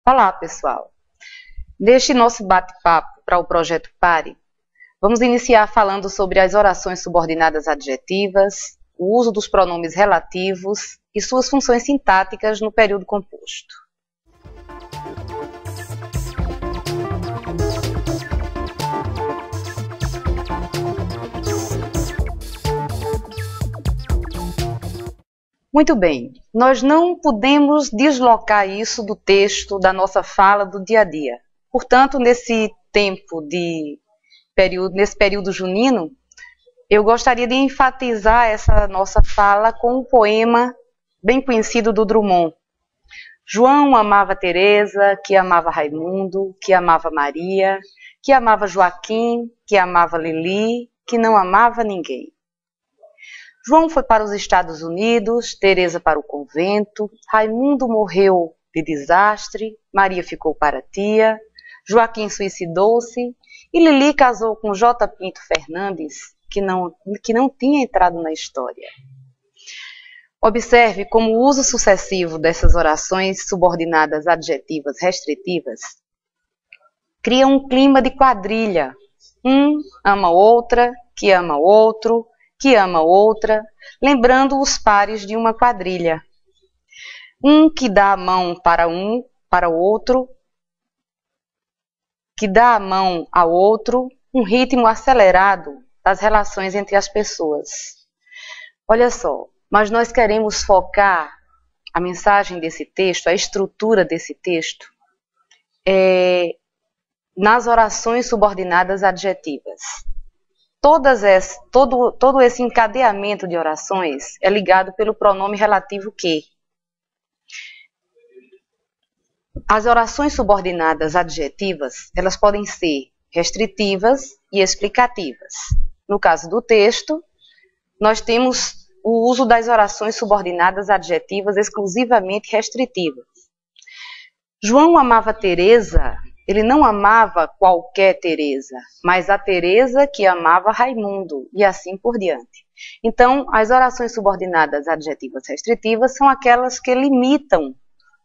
Olá, pessoal! Neste nosso bate-papo para o projeto PARE, vamos iniciar falando sobre as orações subordinadas adjetivas, o uso dos pronomes relativos e suas funções sintáticas no período composto. Muito bem, nós não podemos deslocar isso do texto, da nossa fala do dia a dia. Portanto, nesse período junino, eu gostaria de enfatizar essa nossa fala com um poema bem conhecido do Drummond. João amava Teresa, que amava Raimundo, que amava Maria, que amava Joaquim, que amava Lili, que não amava ninguém. João foi para os Estados Unidos, Teresa para o convento, Raimundo morreu de desastre, Maria ficou para tia, Joaquim suicidou-se e Lili casou com J. Pinto Fernandes, que não tinha entrado na história. Observe como o uso sucessivo dessas orações subordinadas adjetivas restritivas cria um clima de quadrilha. Um ama outra, que ama outro, que ama outra, lembrando os pares de uma quadrilha. Um que dá a mão para o outro, que dá a mão ao outro, um ritmo acelerado das relações entre as pessoas. Olha só, mas nós queremos focar a mensagem desse texto, a estrutura desse texto, nas orações subordinadas adjetivas. Todo esse encadeamento de orações é ligado pelo pronome relativo que. As orações subordinadas adjetivas, elas podem ser restritivas e explicativas. No caso do texto, nós temos o uso das orações subordinadas adjetivas exclusivamente restritivas. João amava Teresa. Ele não amava qualquer Teresa, mas a Teresa que amava Raimundo, e assim por diante. Então, as orações subordinadas adjetivas restritivas são aquelas que limitam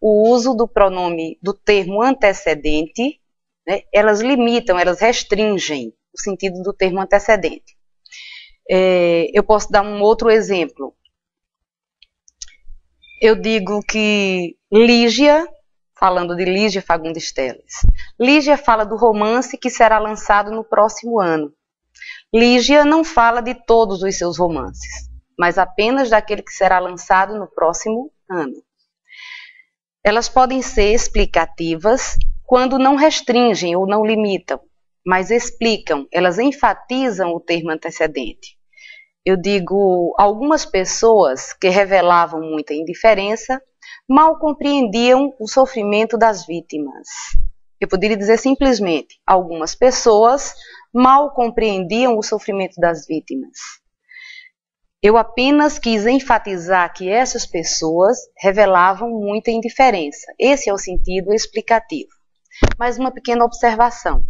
o uso do pronome, do termo antecedente, né? Elas limitam, elas restringem o sentido do termo antecedente. Eu posso dar um outro exemplo. Eu digo que Lígia, falando de Lígia Fagundes Telles. Lígia fala do romance que será lançado no próximo ano. Lígia não fala de todos os seus romances, mas apenas daquele que será lançado no próximo ano. Elas podem ser explicativas quando não restringem ou não limitam, mas explicam, elas enfatizam o termo antecedente. Eu digo, algumas pessoas que revelavam muita indiferença mal compreendiam o sofrimento das vítimas. Eu poderia dizer simplesmente, algumas pessoas mal compreendiam o sofrimento das vítimas. Eu apenas quis enfatizar que essas pessoas revelavam muita indiferença. Esse é o sentido explicativo. Mas uma pequena observação.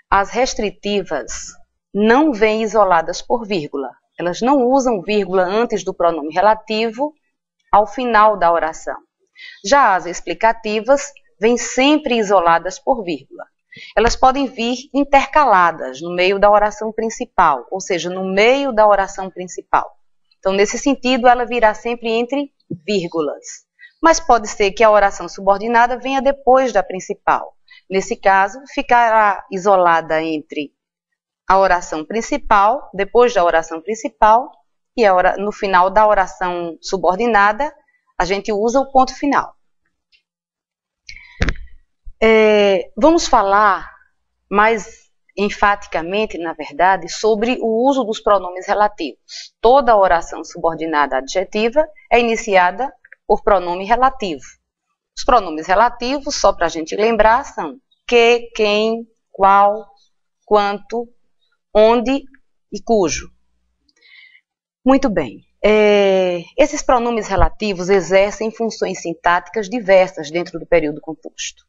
As restritivas não vêm isoladas por vírgula. Elas não usam vírgula antes do pronome relativo ao final da oração. Já as explicativas vêm sempre isoladas por vírgula. Elas podem vir intercaladas no meio da oração principal, ou seja, no meio da oração principal. Então, nesse sentido, ela virá sempre entre vírgulas. Mas pode ser que a oração subordinada venha depois da principal. Nesse caso, ficará isolada entre a oração principal, depois da oração principal, e no final da oração subordinada, a gente usa o ponto final. Vamos falar mais enfaticamente, na verdade, sobre o uso dos pronomes relativos. Toda oração subordinada adjetiva é iniciada por pronome relativo. Os pronomes relativos, só para a gente lembrar, são que, quem, qual, quanto, onde e cujo. Muito bem. Esses pronomes relativos exercem funções sintáticas diversas dentro do período composto.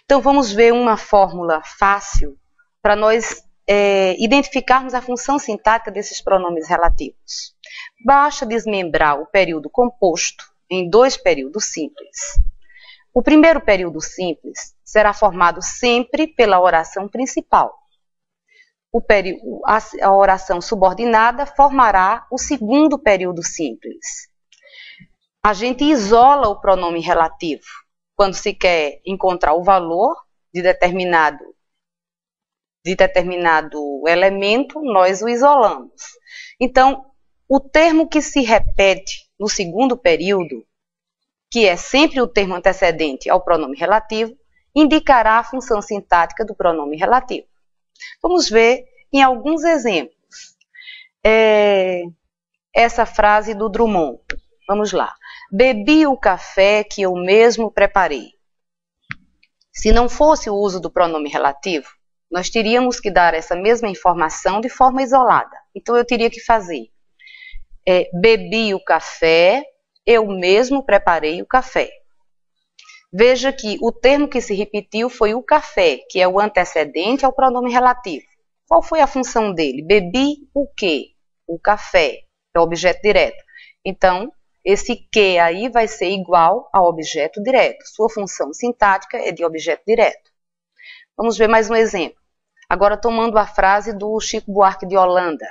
Então, vamos ver uma fórmula fácil para nós identificarmos a função sintática desses pronomes relativos. Basta desmembrar o período composto em dois períodos simples. O primeiro período simples será formado sempre pela oração principal. A oração subordinada formará o segundo período simples. A gente isola o pronome relativo. Quando se quer encontrar o valor de determinado elemento, nós o isolamos. Então, o termo que se repete no segundo período, que é sempre o termo antecedente ao pronome relativo, indicará a função sintática do pronome relativo. Vamos ver em alguns exemplos. Essa frase do Drummond. Vamos lá. Bebi o café que eu mesmo preparei. Se não fosse o uso do pronome relativo, nós teríamos que dar essa mesma informação de forma isolada. Então, eu teria que fazer bebi o café, eu mesmo preparei o café. Veja que o termo que se repetiu foi o café, que é o antecedente ao pronome relativo. Qual foi a função dele? Bebi o quê? O café, é o objeto direto. Então, esse que aí vai ser igual ao objeto direto. Sua função sintática é de objeto direto. Vamos ver mais um exemplo. Agora tomando a frase do Chico Buarque de Holanda.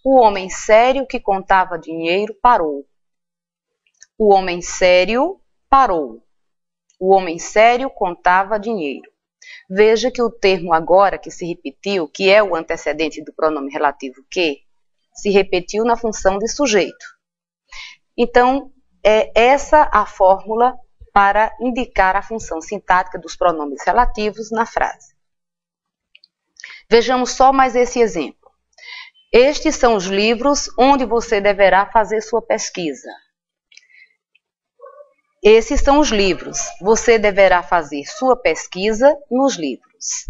O homem sério que contava dinheiro parou. O homem sério parou. O homem sério contava dinheiro. Veja que o termo agora que se repetiu, que é o antecedente do pronome relativo que, se repetiu na função de sujeito. Então, é essa a fórmula para indicar a função sintática dos pronomes relativos na frase. Vejamos só mais esse exemplo. Estes são os livros onde você deverá fazer sua pesquisa. Esses são os livros. Você deverá fazer sua pesquisa nos livros.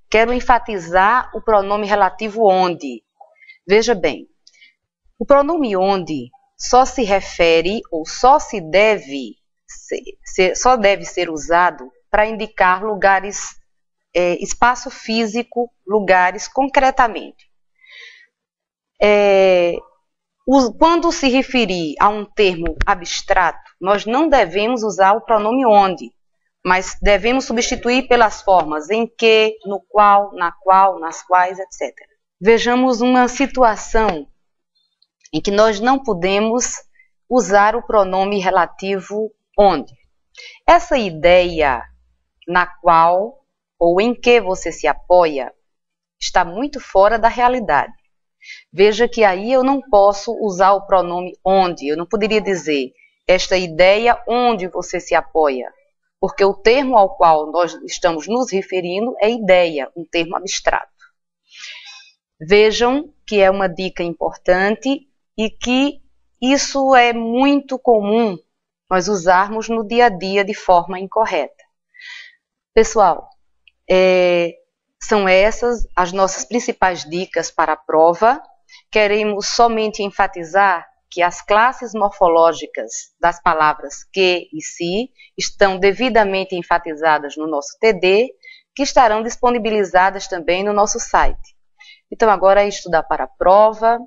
Quero enfatizar o pronome relativo onde. Veja bem, o pronome onde só se refere ou só deve ser usado para indicar lugares, espaço físico, lugares concretamente. Quando se referir a um termo abstrato, nós não devemos usar o pronome onde, mas devemos substituir pelas formas em que, no qual, na qual, nas quais, etc. Vejamos uma situação em que nós não podemos usar o pronome relativo onde. Essa ideia na qual ou em que você se apoia está muito fora da realidade. Veja que aí eu não posso usar o pronome onde, eu não poderia dizer esta ideia onde você se apoia, porque o termo ao qual nós estamos nos referindo é ideia, um termo abstrato. Vejam que é uma dica importante e que isso é muito comum nós usarmos no dia a dia de forma incorreta. Pessoal, são essas as nossas principais dicas para a prova. Queremos somente enfatizar que as classes morfológicas das palavras que e se estão devidamente enfatizadas no nosso TD, que estarão disponibilizadas também no nosso site. Então agora é estudar para a prova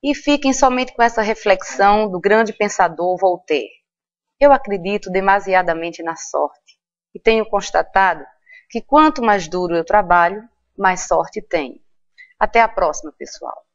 e fiquem somente com essa reflexão do grande pensador Voltaire. Eu acredito demasiadamente na sorte e tenho constatado que quanto mais duro eu trabalho, mais sorte tenho. Até a próxima, pessoal.